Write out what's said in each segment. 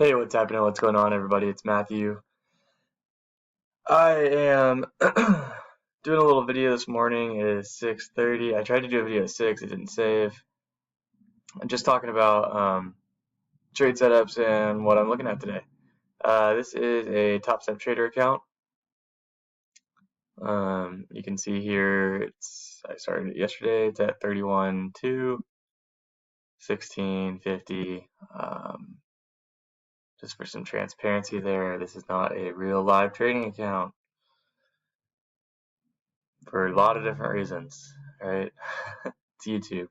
Hey, what's happening? What's going on, everybody? It's Matthew. I am doing a little video this morning. It is 6:30. I tried to do a video at 6. It didn't save. I'm just talking about trade setups and what I'm looking at today. This is a Top Step Trader account. You can see here I started it yesterday. It's at 31.2, 16.50. Just for some transparency there, this is not a real live trading account for a lot of different reasons, right? It's YouTube.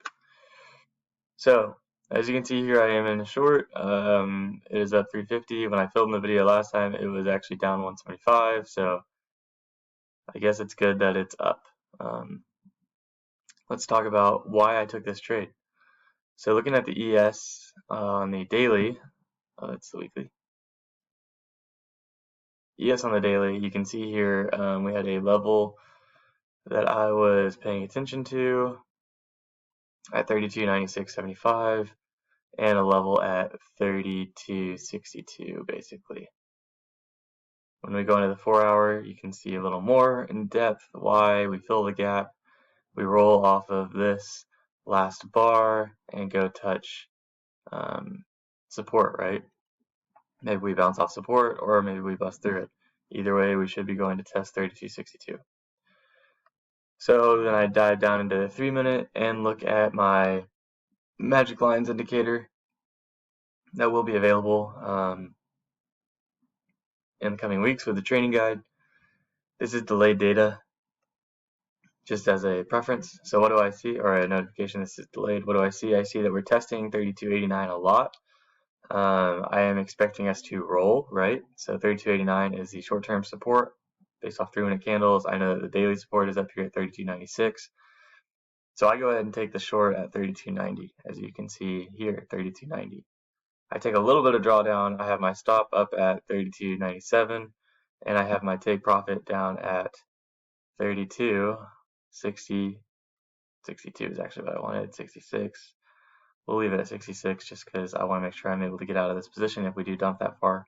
So, as you can see here, I am in a short. It is up 350. When I filmed the video last time, it was actually down 175. So, I guess it's good that it's up. Let's talk about why I took this trade. So, looking at the ES on the daily, it's the weekly. ES on the daily, you can see here we had a level that I was paying attention to at 32.96.75 and a level at 32.62 basically. When we go into the 4 hour, you can see a little more in depth why we fill the gap. We roll off of this last bar and go touch support, right? Maybe we bounce off support or maybe we bust through it. Either way, we should be going to test 32.62. So then I dive down into the 3-minute and look at my magic lines indicator that will be available in the coming weeks with the training guide. This is delayed data just as a preference. So what do I see? Or a notification, this is delayed. What do I see? I see that we're testing 32.89 a lot. I am expecting us to roll, right? So 32.89 is the short-term support based off 3-minute candles. I know that the daily support is up here at 32.96. So I go ahead and take the short at 32.90, as you can see here, 32.90. I take a little bit of drawdown. I have my stop up at 32.97, and I have my take profit down at 32.60. 62 is actually what I wanted. 66. We'll leave it at 66 just because I want to make sure I'm able to get out of this position if we do dump that far.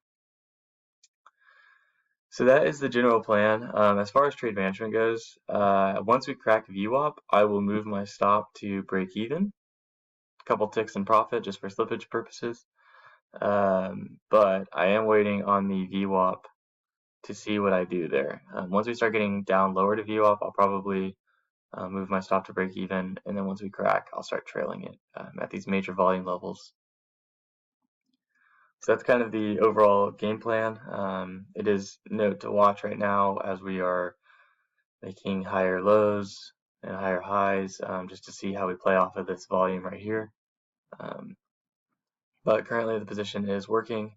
So that is the general plan. As far as trade management goes, once we crack VWAP, I will move my stop to break even. A couple ticks in profit just for slippage purposes. But I am waiting on the VWAP to see what I do there. Once we start getting down lower to VWAP, I'll probably move my stop to break even, and then once we crack, I'll start trailing it at these major volume levels. So that's kind of the overall game plan. It is note to watch right now as we are making higher lows and higher highs just to see how we play off of this volume right here. But currently the position is working.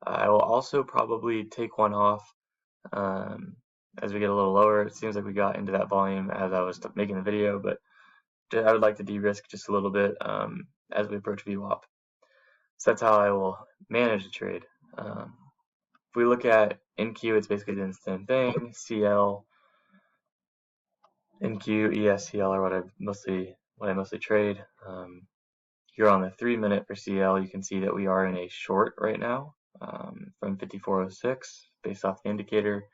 I will also probably take one off as we get a little lower. It seems like we got into that volume as I was making the video, but I would like to de-risk just a little bit as we approach VWAP. So that's how I will manage the trade. If we look at NQ, it's basically the same thing. CL, NQ, ES, CL are what I mostly trade. Here on the 3-minute for CL, you can see that we are in a short right now from 54.06 based off the indicator.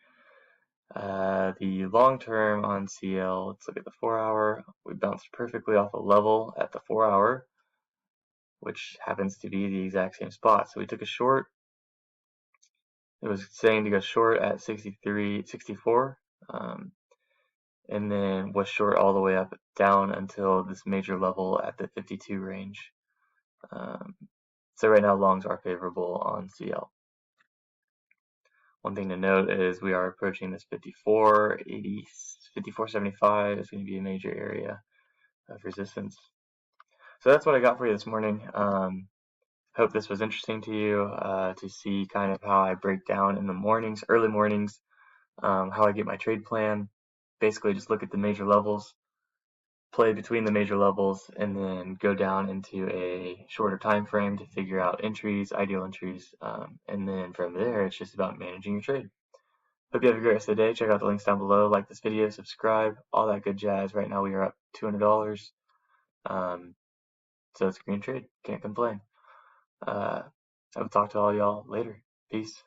The long term on CL, let's look at the 4 hour. We bounced perfectly off a level at the 4 hour, which happens to be the exact same spot. So we took a short. It was saying to go short at 64, and then was short all the way up down until this major level at the 52 range. So right now longs are favorable on CL. One thing to note is we are approaching this 54.80, 54.75 is going to be a major area of resistance. So that's what I got for you this morning. Hope this was interesting to you to see kind of how I break down in the mornings, early mornings, how I get my trade plan. Basically just look at the major levels, play between the major levels, and then go down into a shorter time frame to figure out entries, ideal entries, and then from there it's just about managing your trade. Hope you have a great rest of the day. Check out the links down below. Like this video, subscribe, all that good jazz. Right now we are up $200. So it's a green trade. Can't complain. I will talk to all y'all later. Peace.